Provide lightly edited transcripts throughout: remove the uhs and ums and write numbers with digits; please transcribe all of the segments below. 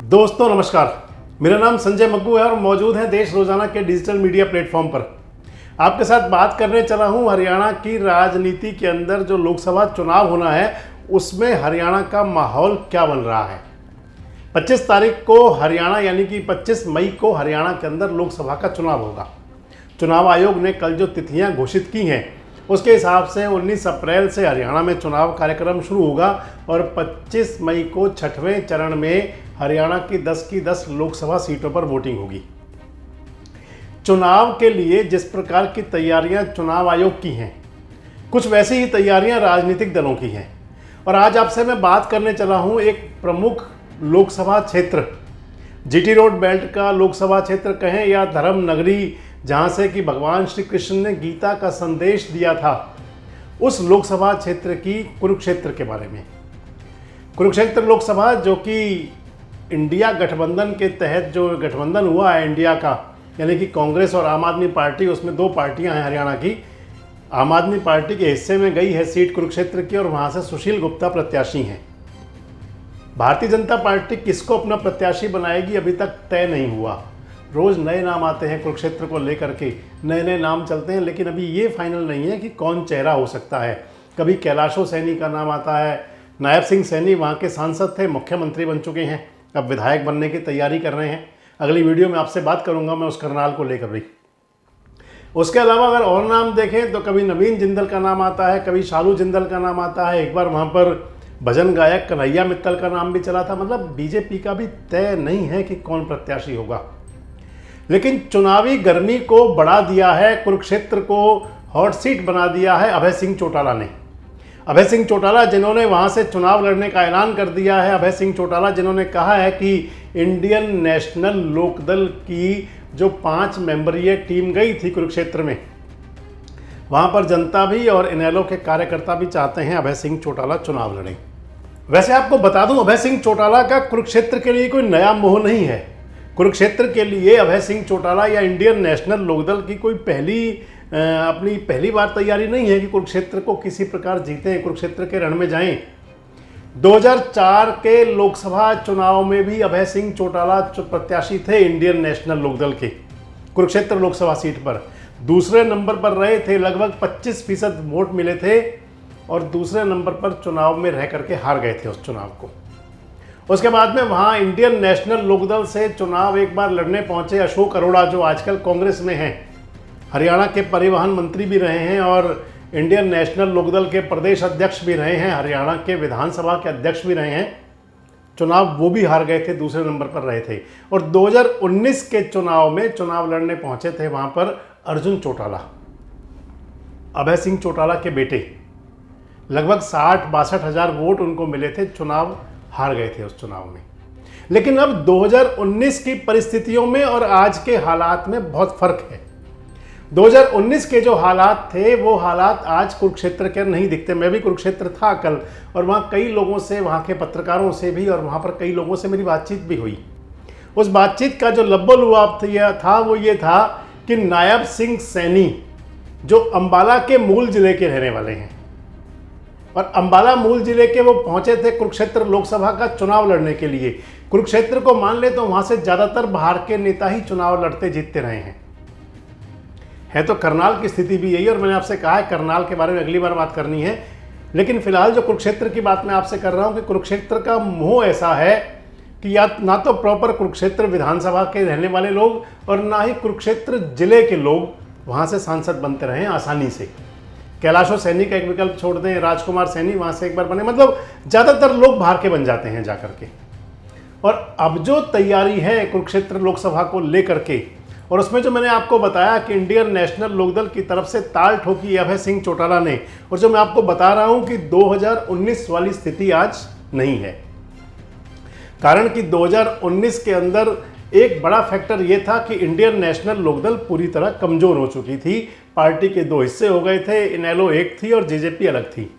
दोस्तों नमस्कार, मेरा नाम संजय मग्गू है और मौजूद है देश रोजाना के डिजिटल मीडिया प्लेटफॉर्म पर। आपके साथ बात करने चला हूं हरियाणा की राजनीति के अंदर जो लोकसभा चुनाव होना है उसमें हरियाणा का माहौल क्या बन रहा है। 25 तारीख को हरियाणा यानी कि 25 मई को हरियाणा के अंदर लोकसभा का चुनाव होगा। चुनाव आयोग ने कल जो तिथियां घोषित की हैं उसके हिसाब से 19 अप्रैल से हरियाणा में चुनाव कार्यक्रम शुरू होगा और 25 मई को छठवें चरण में हरियाणा की 10 की 10 लोकसभा सीटों पर वोटिंग होगी। चुनाव के लिए जिस प्रकार की तैयारियां चुनाव आयोग की हैं, कुछ वैसी ही तैयारियां राजनीतिक दलों की हैं। और आज आपसे मैं बात करने चला हूं एक प्रमुख लोकसभा क्षेत्र, जीटी रोड बेल्ट का लोकसभा क्षेत्र कहें या धर्म नगरी, जहां से कि भगवान श्री कृष्ण ने गीता का संदेश दिया था, उस लोकसभा क्षेत्र की कुरुक्षेत्र के बारे में। कुरुक्षेत्र लोकसभा जो कि इंडिया गठबंधन के तहत जो गठबंधन हुआ है इंडिया का, यानी कि कांग्रेस और आम आदमी पार्टी, उसमें दो पार्टियां हैं हरियाणा की। आम आदमी पार्टी के हिस्से में गई है सीट कुरुक्षेत्र की और वहां से सुशील गुप्ता प्रत्याशी हैं। भारतीय जनता पार्टी किसको अपना प्रत्याशी बनाएगी अभी तक तय नहीं हुआ। रोज नए नाम आते हैं कुरुक्षेत्र को लेकर के, नए नए नाम चलते हैं, लेकिन अभी ये फाइनल नहीं है कि कौन चेहरा हो सकता है। कभी कैलाशो सैनी का नाम आता है, नायब सिंह सैनी वहाँ के सांसद थे, मुख्यमंत्री बन चुके हैं, अब विधायक बनने की तैयारी कर रहे हैं। अगली वीडियो में आपसे बात करूंगा मैं उस करनाल को लेकर भी। उसके अलावा अगर और नाम देखें तो कभी नवीन जिंदल का नाम आता है, कभी शालू जिंदल का नाम आता है, एक बार वहाँ पर भजन गायक कन्हैया मित्तल का नाम भी चला था। मतलब बीजेपी का भी तय नहीं है कि कौन प्रत्याशी होगा। लेकिन चुनावी गर्मी को बढ़ा दिया है, कुरुक्षेत्र को हॉट सीट बना दिया है अभय सिंह चौटाला ने। अभय सिंह चौटाला जिन्होंने वहां से चुनाव लड़ने का ऐलान कर दिया है, अभय सिंह चौटाला जिन्होंने कहा है कि इंडियन नेशनल लोकदल की जो 5 मेंबरीय टीम गई थी कुरुक्षेत्र में, वहां पर जनता भी और इनेलो के कार्यकर्ता भी चाहते हैं अभय सिंह चौटाला चुनाव लड़ें। वैसे आपको बता दूं, अभय सिंह चौटाला का कुरुक्षेत्र के लिए कोई नया मोह नहीं है। कुरुक्षेत्र के लिए अभय सिंह चौटाला या इंडियन नेशनल लोकदल की कोई अपनी पहली बार तैयारी नहीं है कि कुरुक्षेत्र को किसी प्रकार जीतें, कुरुक्षेत्र के रण में जाएं। 2004 के लोकसभा चुनाव में भी अभय सिंह चौटाला प्रत्याशी थे इंडियन नेशनल लोकदल के, कुरुक्षेत्र लोकसभा सीट पर दूसरे नंबर पर रहे थे। लगभग 25% वोट मिले थे और दूसरे नंबर पर चुनाव में रह करके हार गए थे उस चुनाव को। उसके बाद में वहाँ इंडियन नेशनल लोकदल से चुनाव एक बार लड़ने पहुँचे अशोक अरोड़ा, जो आजकल कांग्रेस में हैं, हरियाणा के परिवहन मंत्री भी रहे हैं और इंडियन नेशनल लोकदल के प्रदेश अध्यक्ष भी रहे हैं, हरियाणा के विधानसभा के अध्यक्ष भी रहे हैं। चुनाव वो भी हार गए थे, दूसरे नंबर पर रहे थे। और 2019 के चुनाव में चुनाव लड़ने पहुँचे थे वहाँ पर अर्जुन चौटाला, अभय सिंह चौटाला के बेटे। लगभग 60-62 हज़ार वोट उनको मिले थे, चुनाव हार गए थे उस चुनाव में। लेकिन अब 2019 की परिस्थितियों में और आज के हालात में बहुत फर्क है। 2019 के जो हालात थे वो हालात आज कुरुक्षेत्र के नहीं दिखते। मैं भी कुरुक्षेत्र था कल और वहाँ कई लोगों से, वहाँ के पत्रकारों से भी और वहाँ पर कई लोगों से मेरी बातचीत भी हुई। उस बातचीत का जो लब्बो-लुआब था वो ये था कि नायब सिंह सैनी जो अंबाला के मूल जिले के रहने वाले हैं और अंबाला मूल जिले के वो पहुंचे थे कुरुक्षेत्र लोकसभा का चुनाव लड़ने के लिए। कुरुक्षेत्र को मान ले तो वहां से ज्यादातर बाहर के नेता ही चुनाव लड़ते जीतते रहे हैं। है तो करनाल की स्थिति भी यही, और मैंने आपसे कहा है करनाल के बारे में अगली बार बात करनी है। लेकिन फिलहाल जो कुरुक्षेत्र की बात मैं आपसे कर रहा हूं कि कुरुक्षेत्र का मोह ऐसा है कि या ना तो प्रॉपर कुरुक्षेत्र विधानसभा के रहने वाले लोग और ना ही कुरुक्षेत्र जिले के लोग वहां से सांसद बनते रहे आसानी से। कैलाशो सैनी का एक विकल्प छोड़ दें, राजकुमार सैनी वहां से एक बार बने, मतलब ज्यादातर लोग बाहर के बन जाते हैं जाकर के। और अब जो तैयारी है कुरुक्षेत्र लोकसभा को लेकर के, और उसमें जो मैंने आपको बताया कि इंडियन नेशनल लोकदल की तरफ से ताल ठोकी अभय सिंह चौटाला ने, और जो मैं आपको बता रहा हूं कि 2019 वाली स्थिति आज नहीं है। कारण कि 2019 के अंदर एक बड़ा फैक्टर ये था कि इंडियन नेशनल लोकदल पूरी तरह कमजोर हो चुकी थी। पार्टी के 2 हिस्से हो गए थे, इनेलो एक थी और जेजेपी अलग थी।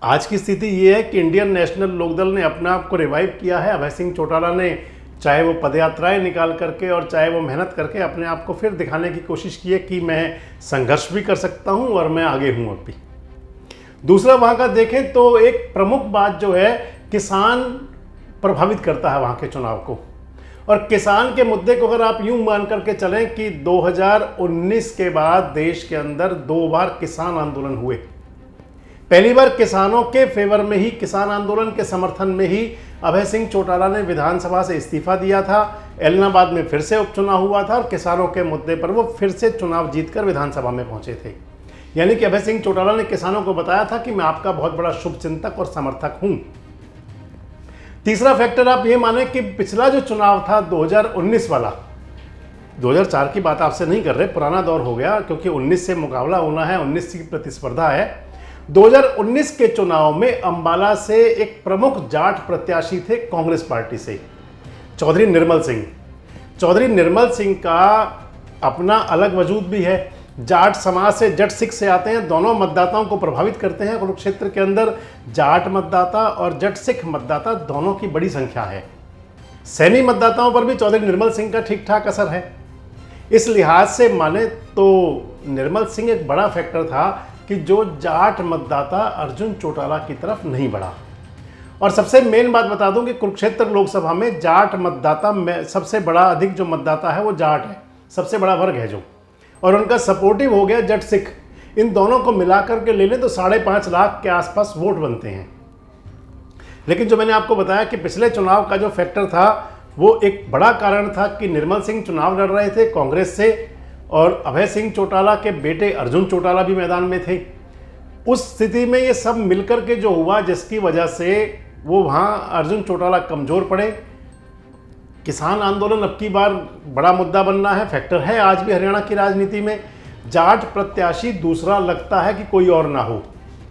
आज की स्थिति ये है कि इंडियन नेशनल लोकदल ने अपने आप को रिवाइव किया है। अभय सिंह चौटाला ने चाहे वो पदयात्राएं निकाल करके और चाहे वो मेहनत करके अपने आप को फिर दिखाने की कोशिश की है कि मैं संघर्ष भी कर सकता हूं और मैं आगे हूं अब भी। दूसरा वहां का देखें तो एक प्रमुख बात जो है, किसान प्रभावित करता है वहाँ के चुनाव को। और किसान के मुद्दे को अगर आप यूं मान करके चलें कि 2019 के बाद देश के अंदर 2 बार किसान आंदोलन हुए। पहली बार किसानों के फेवर में ही, किसान आंदोलन के समर्थन में ही अभय सिंह चौटाला ने विधानसभा से इस्तीफा दिया था। एलनाबाद में फिर से उपचुनाव हुआ था और किसानों के मुद्दे पर वो फिर से चुनाव जीतकर विधानसभा में पहुंचे थे। यानी कि अभय सिंह चौटाला ने किसानों को बताया था कि मैं आपका बहुत बड़ा शुभचिंतक और समर्थक हूं। तीसरा फैक्टर आप ये माने कि पिछला जो चुनाव था 2019 वाला, 2004 की बात आपसे नहीं कर रहे, पुराना दौर हो गया क्योंकि 19 से मुकाबला होना है, 19 की प्रतिस्पर्धा है। 2019 के चुनाव में अंबाला से एक प्रमुख जाट प्रत्याशी थे कांग्रेस पार्टी से, चौधरी निर्मल सिंह। चौधरी निर्मल सिंह का अपना अलग वजूद भी है। जाट समाज से, जट सिख से आते हैं, दोनों मतदाताओं को प्रभावित करते हैं। कुरुक्षेत्र के अंदर जाट मतदाता और जट सिख मतदाता दोनों की बड़ी संख्या है। सैनी मतदाताओं पर भी चौधरी निर्मल सिंह का ठीक ठाक असर है। इस लिहाज से माने तो निर्मल सिंह एक बड़ा फैक्टर था कि जो जाट मतदाता अर्जुन चौटाला की तरफ नहीं बढ़ा। और सबसे मेन बात बता दूं कि कुरुक्षेत्र लोकसभा में जाट मतदाता में सबसे बड़ा, अधिक जो मतदाता है वो जाट है, सबसे बड़ा वर्ग है जो, और उनका सपोर्टिव हो गया जट सिख। इन दोनों को मिलाकर के ले लें तो 5.5 लाख के आसपास वोट बनते हैं। लेकिन जो मैंने आपको बताया कि पिछले चुनाव का जो फैक्टर था वो एक बड़ा कारण था कि निर्मल सिंह चुनाव लड़ रहे थे कांग्रेस से और अभय सिंह चौटाला के बेटे अर्जुन चौटाला भी मैदान में थे। उस स्थिति में ये सब मिलकर के जो हुआ, जिसकी वजह से वो वहाँ अर्जुन चौटाला कमज़ोर पड़े। किसान आंदोलन अब की बार बड़ा मुद्दा बनना है, फैक्टर है आज भी हरियाणा की राजनीति में। जाट प्रत्याशी दूसरा लगता है कि कोई और ना हो,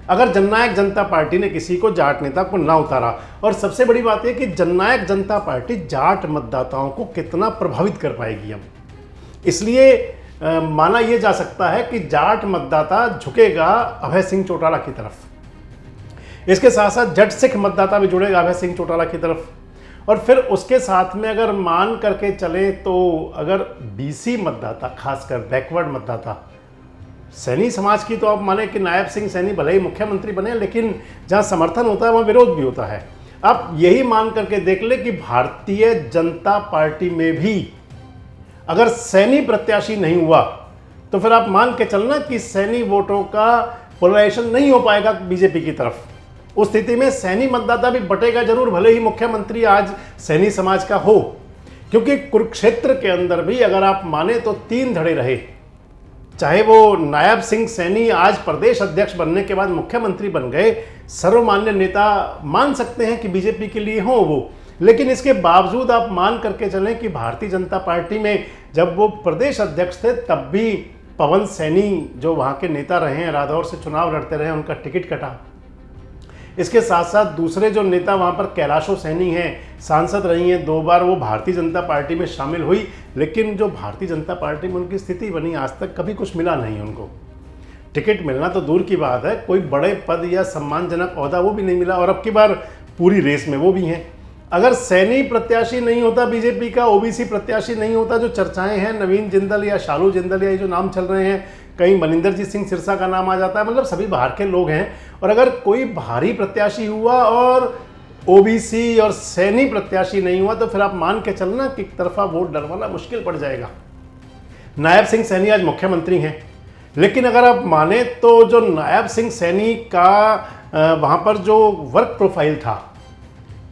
अगर जननायक जनता पार्टी ने किसी को, जाट नेता को ना उतारा। और सबसे बड़ी बात यह कि जननायक जनता पार्टी जाट मतदाताओं को कितना प्रभावित कर पाएगी अब। इसलिए माना यह जा सकता है कि जाट मतदाता झुकेगा अभय सिंह चौटाला की तरफ। इसके साथ साथ जट सिख मतदाता भी जुड़ेगा अभय सिंह चौटाला की तरफ। और फिर उसके साथ में अगर मान करके चले तो अगर बीसी मतदाता, खासकर बैकवर्ड मतदाता, सैनी समाज की तो आप माने कि नायब सिंह सैनी भले ही मुख्यमंत्री बने, लेकिन जहां समर्थन होता है वहां विरोध भी होता है। आप यही मान करके देख ले कि भारतीय जनता पार्टी में भी अगर सैनी प्रत्याशी नहीं हुआ तो फिर आप मान के चलना कि सैनी वोटों का पोलराइजेशन नहीं हो पाएगा बीजेपी की तरफ। उस स्थिति में सैनी मतदाता भी बटेगा जरूर, भले ही मुख्यमंत्री आज सैनी समाज का हो। क्योंकि कुरुक्षेत्र के अंदर भी अगर आप माने तो 3 धड़े रहे, चाहे वो नायब सिंह सैनी आज प्रदेश अध्यक्ष बनने के बाद मुख्यमंत्री बन गए, सर्वमान्य नेता मान सकते हैं कि बीजेपी के लिए हो वो, लेकिन इसके बावजूद आप मान करके चलें कि भारतीय जनता पार्टी में जब वो प्रदेश अध्यक्ष थे तब भी पवन सैनी जो वहाँ के नेता रहे हैं, रादौर से चुनाव लड़ते रहे, उनका टिकट कटा। इसके साथ साथ दूसरे जो नेता वहाँ पर कैलाशो सैनी हैं, सांसद रही हैं 2 बार, वो भारतीय जनता पार्टी में शामिल हुई, लेकिन जो भारतीय जनता पार्टी में उनकी स्थिति बनी, आज तक कभी कुछ मिला नहीं उनको। टिकट मिलना तो दूर की बात है, कोई बड़े पद या सम्मानजनक ओहदा वो भी नहीं मिला, और अब की बार पूरी रेस में वो भी हैं। अगर सैनी प्रत्याशी नहीं होता बीजेपी का, ओबीसी प्रत्याशी नहीं होता, जो चर्चाएं हैं नवीन जिंदल या शालू जिंदल या ये जो नाम चल रहे हैं, कहीं मनिंदरजीत सिंह सिरसा का नाम आ जाता है, मतलब सभी बाहर के लोग हैं, और अगर कोई भारी प्रत्याशी हुआ और ओबीसी और सैनी प्रत्याशी नहीं हुआ तो फिर आप मान के चलना कि एक तरफा वोट डलवाना मुश्किल पड़ जाएगा। नायब सिंह सैनी आज मुख्यमंत्री हैं, लेकिन अगर आप माने तो जो नायब सिंह सैनी का वहाँ पर जो वर्क प्रोफाइल था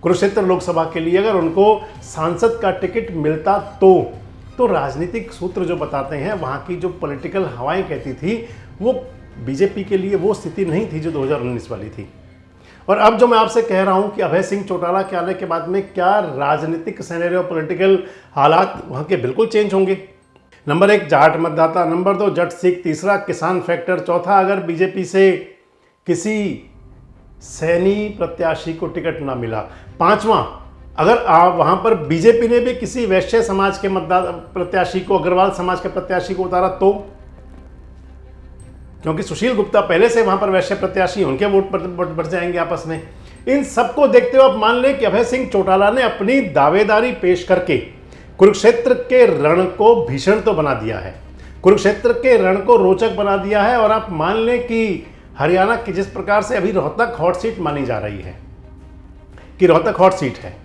कुरुक्षेत्र लोकसभा के लिए, अगर उनको सांसद का टिकट मिलता तो राजनीतिक सूत्र जो बताते हैं, वहाँ की जो पॉलिटिकल हवाएं कहती थी, वो बीजेपी के लिए वो स्थिति नहीं थी जो 2019 वाली थी। और अब जो मैं आपसे कह रहा हूँ कि अभय सिंह चौटाला के आने के बाद में क्या राजनीतिक सिनेरियो, पॉलिटिकल हालात वहाँ के बिल्कुल चेंज होंगे। नंबर 1 जाट मतदाता, नंबर 2 जट सिख, तीसरा किसान फैक्टर, चौथा अगर बीजेपी से किसी सैनी प्रत्याशी को टिकट ना मिला, 5वां अगर वहां पर बीजेपी ने भी किसी वैश्य समाज के मतदाता प्रत्याशी को, अग्रवाल समाज के प्रत्याशी को उतारा तो, क्योंकि सुशील गुप्ता पहले से वहां पर वैश्य प्रत्याशी, उनके वोट बढ़ जाएंगे आपस में। इन सबको देखते हुए आप मान लें कि अभय सिंह चौटाला ने अपनी दावेदारी पेश करके कुरुक्षेत्र के रण को भीषण तो बना दिया है, कुरुक्षेत्र के रण को रोचक बना दिया है। और आप मान लें कि हरियाणा की जिस प्रकार से अभी रोहतक हॉट सीट मानी जा रही है कि रोहतक हॉट सीट है,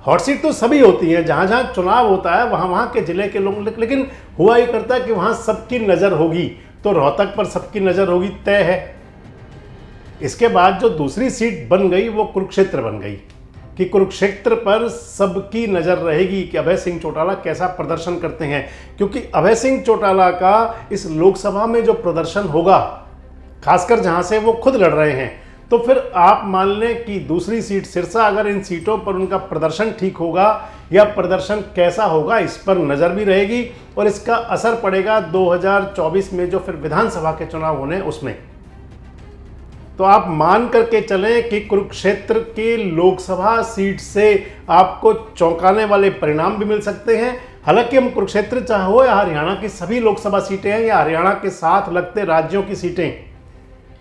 हॉट सीट तो सभी होती हैं, जहाँ जहाँ चुनाव होता है वहाँ वहाँ के जिले के लोग, लेकिन हुआ ये करता है कि वहाँ सबकी नज़र होगी, तो रोहतक पर सबकी नज़र होगी तय है। इसके बाद जो दूसरी सीट बन गई वो कुरुक्षेत्र बन गई कि कुरुक्षेत्र पर सबकी नज़र रहेगी कि अभय सिंह चौटाला कैसा प्रदर्शन करते हैं, क्योंकि अभय सिंह चौटाला का इस लोकसभा में जो प्रदर्शन होगा, खासकर जहां से वो खुद लड़ रहे हैं, तो फिर आप मान लें कि दूसरी सीट सिरसा, अगर इन सीटों पर उनका प्रदर्शन ठीक होगा या प्रदर्शन कैसा होगा, इस पर नज़र भी रहेगी और इसका असर पड़ेगा 2024 में जो फिर विधानसभा के चुनाव होने उसमें। तो आप मान करके चलें कि कुरुक्षेत्र के लोकसभा सीट से आपको चौंकाने वाले परिणाम भी मिल सकते हैं। हालांकि हम कुरुक्षेत्र चाहे हो या हरियाणा की सभी लोकसभा सीटें हैं या हरियाणा के साथ लगते राज्यों की सीटें,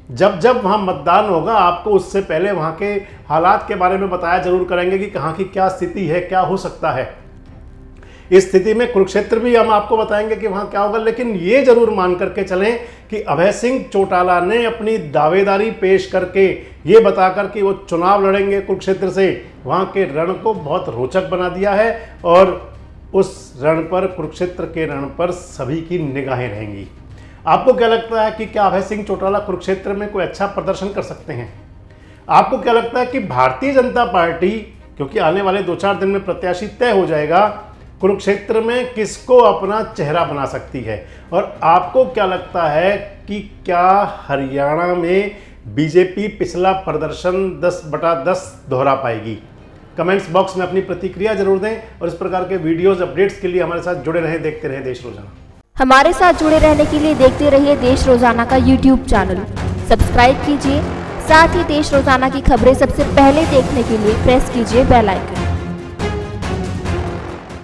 जब जब वहाँ मतदान होगा आपको उससे पहले वहाँ के हालात के बारे में बताया जरूर करेंगे कि कहाँ की क्या स्थिति है, क्या हो सकता है। इस स्थिति में कुरुक्षेत्र भी हम आपको बताएंगे कि वहाँ क्या होगा, लेकिन ये जरूर मान करके चलें कि अभय सिंह चौटाला ने अपनी दावेदारी पेश करके ये बताकर कि वो चुनाव लड़ेंगे कुरुक्षेत्र से, वहाँ के रण को बहुत रोचक बना दिया है और उस रण पर, कुरुक्षेत्र के रण पर सभी की निगाहें रहेंगी। आपको क्या लगता है कि क्या अभय सिंह चौटाला कुरुक्षेत्र में कोई अच्छा प्रदर्शन कर सकते हैं? आपको क्या लगता है कि भारतीय जनता पार्टी, क्योंकि आने वाले 2-4 दिन में प्रत्याशी तय हो जाएगा, कुरुक्षेत्र में किसको अपना चेहरा बना सकती है? और आपको क्या लगता है कि क्या हरियाणा में बीजेपी पिछला प्रदर्शन 10/10 दोहरा पाएगी? कमेंट्स बॉक्स में अपनी प्रतिक्रिया जरूर दें और इस प्रकार के वीडियोस अपडेट्स के लिए हमारे साथ जुड़े रहें, देखते रहें देश रोजाना। हमारे साथ जुड़े रहने के लिए देखते रहिए देश रोजाना का YouTube चैनल सब्सक्राइब कीजिए। साथ ही देश रोजाना की खबरें सबसे पहले देखने के लिए प्रेस कीजिए बेल आइकन।